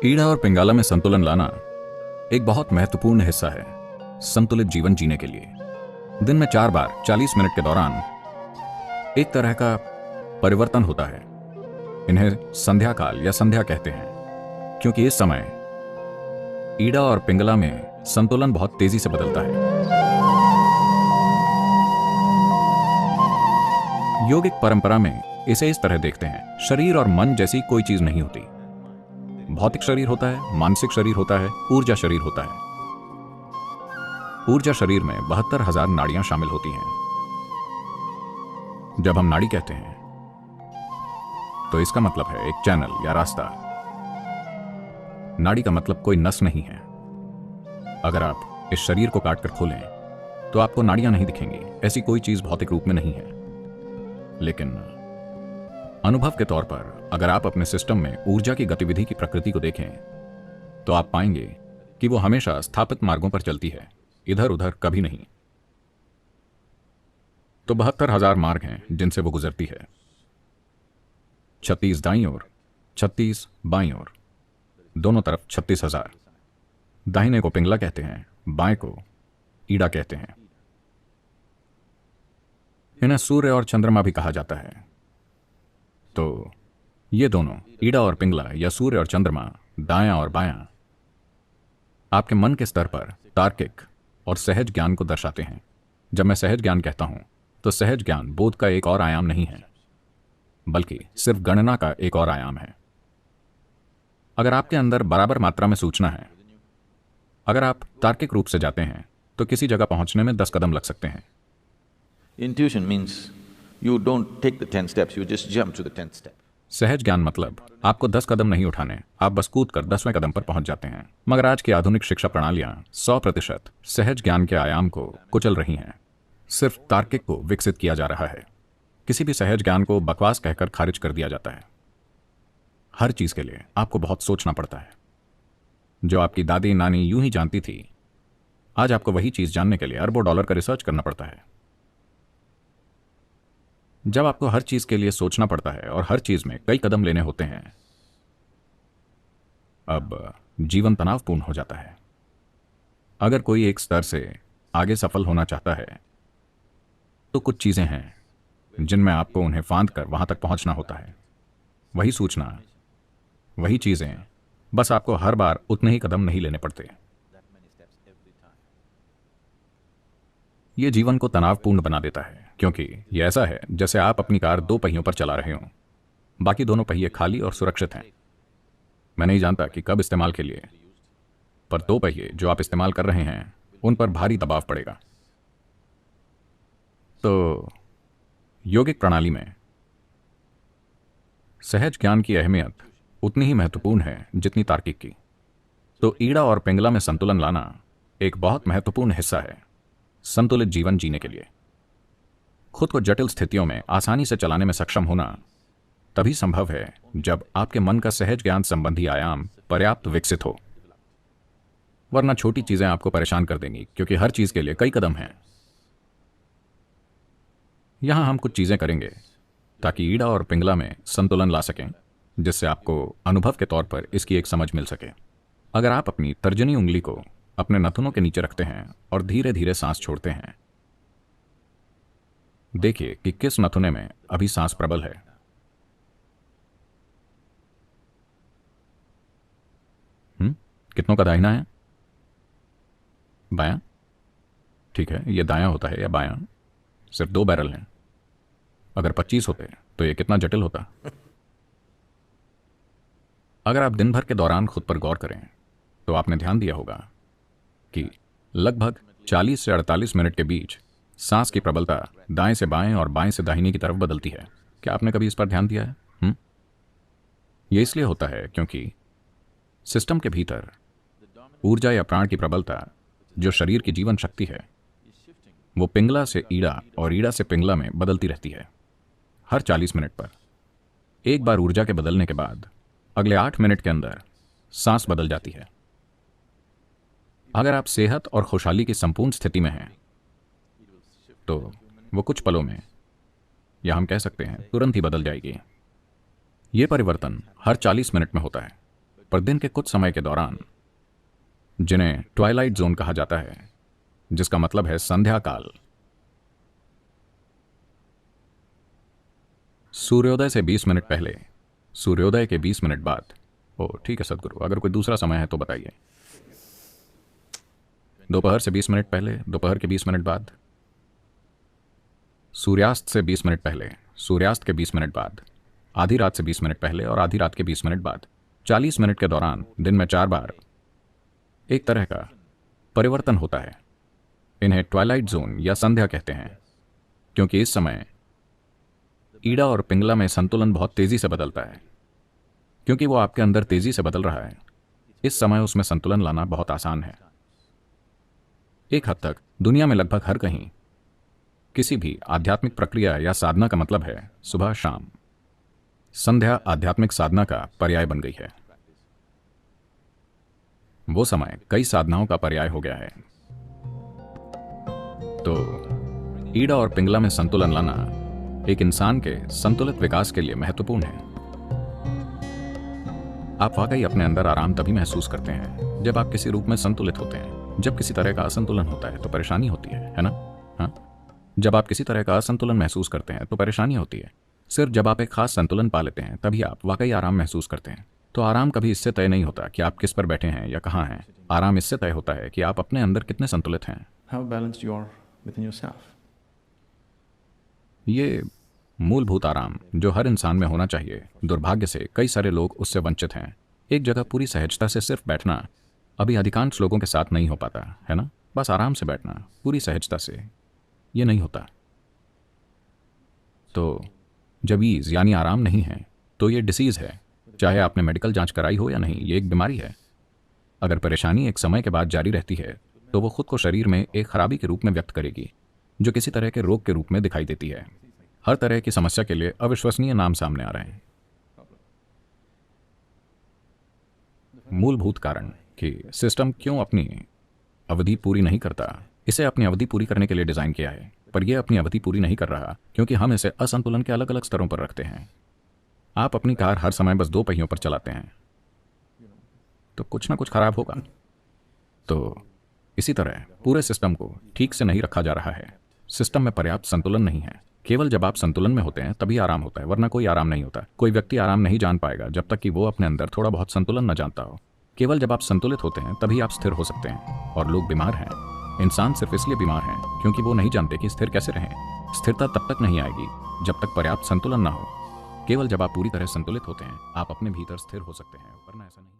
ईड़ा और पिंगला में संतुलन लाना एक बहुत महत्वपूर्ण हिस्सा है संतुलित जीवन जीने के लिए। दिन में 4 बार 40 मिनट के दौरान एक तरह का परिवर्तन होता है। इन्हें संध्या काल या संध्या कहते हैं, क्योंकि इस समय ईड़ा और पिंगला में संतुलन बहुत तेजी से बदलता है। योगिक परंपरा में इसे इस तरह देखते हैं, शरीर और मन जैसी कोई चीज नहीं होती। भौतिक शरीर होता है, मानसिक शरीर होता है, ऊर्जा शरीर होता है। ऊर्जा शरीर में 72,000 नाड़ियां शामिल होती हैं। जब हम नाड़ी कहते हैं तो इसका मतलब है एक चैनल या रास्ता। नाड़ी का मतलब कोई नस नहीं है। अगर आप इस शरीर को काटकर खोलें तो आपको नाड़ियां नहीं दिखेंगी। ऐसी कोई चीज भौतिक रूप में नहीं है। लेकिन अनुभव के तौर पर अगर आप अपने सिस्टम में ऊर्जा की गतिविधि की प्रकृति को देखें तो आप पाएंगे कि वो हमेशा स्थापित मार्गों पर चलती है, इधर उधर कभी नहीं। तो 72,000 मार्ग हैं जिनसे वो गुजरती है। 36 दाईं ओर, 36 बाईं ओर, दोनों तरफ 36,000। दाहिने को पिंगला कहते हैं, बाएं को ईड़ा कहते हैं। इन्हें सूर्य और चंद्रमा भी कहा जाता है। तो ये दोनों ईड़ा और पिंगला या सूर्य और चंद्रमा, दायां और बायां, आपके मन के स्तर पर तार्किक और सहज ज्ञान को दर्शाते हैं। जब मैं सहज ज्ञान कहता हूं तो सहज ज्ञान बोध का एक और आयाम नहीं है, बल्कि सिर्फ गणना का एक और आयाम है। अगर आपके अंदर बराबर मात्रा में सूचना है, अगर आप तार्किक रूप से जाते हैं तो किसी जगह पहुंचने में 10 कदम लग सकते हैं। Intuition means you don't take the 10 steps, you just jump to the 10th step. सहज ज्ञान मतलब आपको 10 कदम नहीं उठाने, आप बस कूद कर 10वें कदम पर पहुंच जाते हैं। मगर आज की आधुनिक शिक्षा प्रणालियां 100% सहज ज्ञान के आयाम को कुचल रही हैं। सिर्फ तार्किक को विकसित किया जा रहा है। किसी भी सहज ज्ञान को बकवास कहकर खारिज कर दिया जाता है। हर चीज के लिए आपको बहुत सोचना पड़ता है। जो आपकी दादी नानी यूं ही जानती थी, आज आपको वही चीज जानने के लिए अरबों डॉलर का रिसर्च करना पड़ता है। जब आपको हर चीज के लिए सोचना पड़ता है और हर चीज में कई कदम लेने होते हैं, अब जीवन तनावपूर्ण हो जाता है। अगर कोई एक स्तर से आगे सफल होना चाहता है तो कुछ चीजें हैं जिनमें आपको उन्हें फांद कर वहां तक पहुंचना होता है। वही सूचना, वही चीजें, बस आपको हर बार उतने ही कदम नहीं लेने पड़ते। यह जीवन को तनावपूर्ण बना देता है, क्योंकि यह ऐसा है जैसे आप अपनी कार 2 पहियों पर चला रहे हों। बाकी दोनों पहिए खाली और सुरक्षित हैं। मैं नहीं जानता कि कब इस्तेमाल के लिए, पर 2 पहिए जो आप इस्तेमाल कर रहे हैं उन पर भारी दबाव पड़ेगा। तो योगिक प्रणाली में सहज ज्ञान की अहमियत उतनी ही महत्वपूर्ण है जितनी तार्किक की। तो ईड़ा और पिंगला में संतुलन लाना एक बहुत महत्वपूर्ण हिस्सा है संतुलित जीवन जीने के लिए। खुद को जटिल स्थितियों में आसानी से चलाने में सक्षम होना तभी संभव है जब आपके मन का सहज ज्ञान संबंधी आयाम पर्याप्त विकसित हो। वरना छोटी चीजें आपको परेशान कर देंगी, क्योंकि हर चीज के लिए कई कदम हैं। यहां हम कुछ चीजें करेंगे ताकि ईड़ा और पिंगला में संतुलन ला सकें, जिससे आपको अनुभव के तौर पर इसकी एक समझ मिल सके। अगर आप अपनी तर्जनी उंगली को अपने नाखूनों के नीचे रखते हैं और धीरे धीरे सांस छोड़ते हैं, देखिए कि किस नथुने में अभी सांस प्रबल है। कितनों का दाहिना है? बायां? ठीक है, यह दायां होता है या बायां? सिर्फ 2 बैरल हैं। अगर 25 होते तो यह कितना जटिल होता। अगर आप दिन भर के दौरान खुद पर गौर करें तो आपने ध्यान दिया होगा कि लगभग 40 से 48 मिनट के बीच सांस की प्रबलता दाएं से बाएं और बाएं से दाहिने की तरफ बदलती है। क्या आपने कभी इस पर ध्यान दिया है? यह इसलिए होता है क्योंकि सिस्टम के भीतर ऊर्जा या प्राण की प्रबलता, जो शरीर की जीवन शक्ति है, वो पिंगला से ईड़ा और ईड़ा से पिंगला में बदलती रहती है। हर 40 मिनट पर एक बार ऊर्जा के बदलने के बाद अगले 8 मिनट के अंदर सांस बदल जाती है। अगर आप सेहत और खुशहाली की संपूर्ण स्थिति में हैं तो वो कुछ पलों में, या हम कह सकते हैं तुरंत ही बदल जाएगी। ये परिवर्तन हर 40 मिनट में होता है, पर दिन के कुछ समय के दौरान, जिन्हें ट्वाइलाइट जोन कहा जाता है, जिसका मतलब है संध्या काल, सूर्योदय से 20 मिनट पहले, सूर्योदय के 20 मिनट बाद, ओ ठीक है सदगुरु, अगर कोई दूसरा समय है तो बताइए, दोपहर से 20 मिनट पहले, दोपहर के 20 मिनट बाद, सूर्यास्त से 20 मिनट पहले, सूर्यास्त के 20 मिनट बाद, आधी रात से 20 मिनट पहले और आधी रात के 20 मिनट बाद, 40 मिनट के दौरान दिन में 4 बार एक तरह का परिवर्तन होता है। इन्हें ट्वाइलाइट जोन या संध्या कहते हैं, क्योंकि इस समय ईड़ा और पिंगला में संतुलन बहुत तेजी से बदलता है। क्योंकि वो आपके अंदर तेजी से बदल रहा है, इस समय उसमें संतुलन लाना बहुत आसान है। एक हद तक दुनिया में लगभग हर कहीं किसी भी आध्यात्मिक प्रक्रिया या साधना का मतलब है सुबह शाम। संध्या आध्यात्मिक साधना का पर्याय बन गई है। वो समय कई साधनाओं का पर्याय हो गया है। तो ईड़ा और पिंगला में संतुलन लाना एक इंसान के संतुलित विकास के लिए महत्वपूर्ण है। आप वाकई अपने अंदर आराम तभी महसूस करते हैं जब आप किसी रूप में संतुलित होते हैं। जब किसी तरह का असंतुलन होता है तो परेशानी होती है ना? हाँ, जब आप किसी तरह का असंतुलन महसूस करते हैं तो परेशानी होती है। सिर्फ जब आप एक खास संतुलन पा लेते हैं तभी आप वाकई आराम महसूस करते हैं। तो आराम कभी इससे तय नहीं होता कि आप किस पर बैठे हैं या कहाँ हैं। आराम इससे तय होता है कि आप अपने अंदर कितने संतुलित हैं। How balanced you are within yourself. ये मूलभूत आराम जो हर इंसान में होना चाहिए, दुर्भाग्य से कई सारे लोग उससे वंचित हैं। एक जगह पूरी सहजता से सिर्फ बैठना अभी अधिकांश लोगों के साथ नहीं हो पाता है ना? बस आराम से बैठना पूरी सहजता से, ये नहीं होता। तो जब ईज यानी आराम नहीं है तो ये डिसीज़ है। चाहे आपने मेडिकल जांच कराई हो या नहीं, ये एक बीमारी है। अगर परेशानी एक समय के बाद जारी रहती है तो वो खुद को शरीर में एक खराबी के रूप में व्यक्त करेगी, जो किसी तरह के रोग के रूप में दिखाई देती है। हर तरह की समस्या के लिए अविश्वसनीय नाम सामने आ रहे हैं। मूलभूत कारण कि सिस्टम क्यों अपनी अवधि पूरी नहीं करता, इसे अपनी अवधि पूरी करने के लिए डिजाइन किया है, पर यह अपनी अवधि पूरी नहीं कर रहा क्योंकि हम इसे असंतुलन के अलग अलग स्तरों पर रखते हैं। आप अपनी कार हर समय बस 2 पहियों पर चलाते हैं तो कुछ ना कुछ खराब होगा। तो इसी तरह पूरे सिस्टम को ठीक से नहीं रखा जा रहा है। सिस्टम में पर्याप्त संतुलन नहीं है। केवल जब आप संतुलन में होते हैं तभी आराम होता है, वरना कोई आराम नहीं होता। कोई व्यक्ति आराम नहीं जान पाएगा जब तक कि वो अपने अंदर थोड़ा बहुत संतुलन न जानता हो। केवल जब आप संतुलित होते हैं तभी आप स्थिर हो सकते हैं। और लोग बीमार हैं, इंसान सिर्फ इसलिए बीमार हैं क्योंकि वो नहीं जानते कि स्थिर कैसे रहें। स्थिरता तब तक नहीं आएगी जब तक पर्याप्त संतुलन न हो। केवल जब आप पूरी तरह संतुलित होते हैं आप अपने भीतर स्थिर हो सकते हैं, वरना ऐसा नहीं।